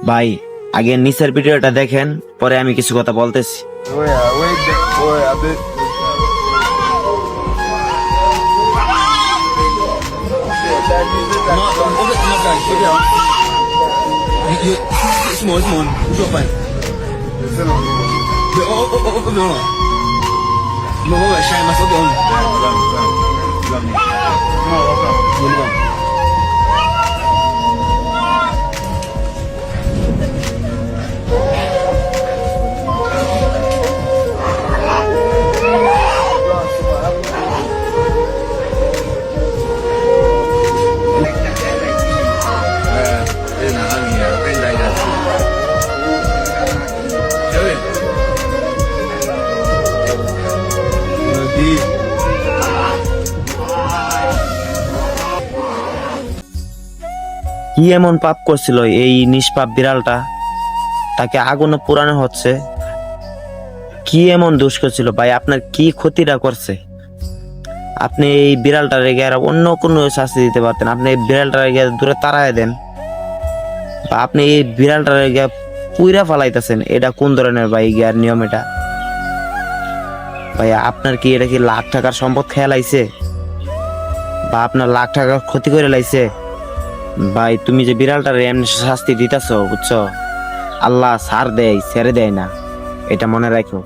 ভাই আগে নিচের ভিডিওটা দেখেন, পরে আমি কিছু কথা বলতেছি। কি এমন পাপ করছিল এই নিষ্পাপ বিড়ালটা, তাকে আগুনে পোড়ানো হচ্ছে? কি এমন দোষ করছিল ভাই? আপনার কি ক্ষতিটা করছে? আপনি এই বিড়ালটা রেগে আর অন্য কোনো শাস্তি দিতে পারতেন। আপনি এই বিড়ালটা রেগে দূরে তাড়ায় দেন, বা আপনি এই বিড়ালটা রেগে পুইরা ফালাইতেছেন। এটা কোন ধরনের ভাই গিয়ার নিয়ম এটা? ভাই আপনার কি এটা কি লাখ টাকার সম্পদ খেয়াল আইছে, বা আপনার লাখ টাকার ক্ষতি করে লাইছে? ভাই তুমি যে বিড়ালটার এমনি শাস্তি দিতেছ, বুঝছো, আল্লাহ ছাড় দেয়, ছেড়ে দেয় না, এটা মনে রাখো।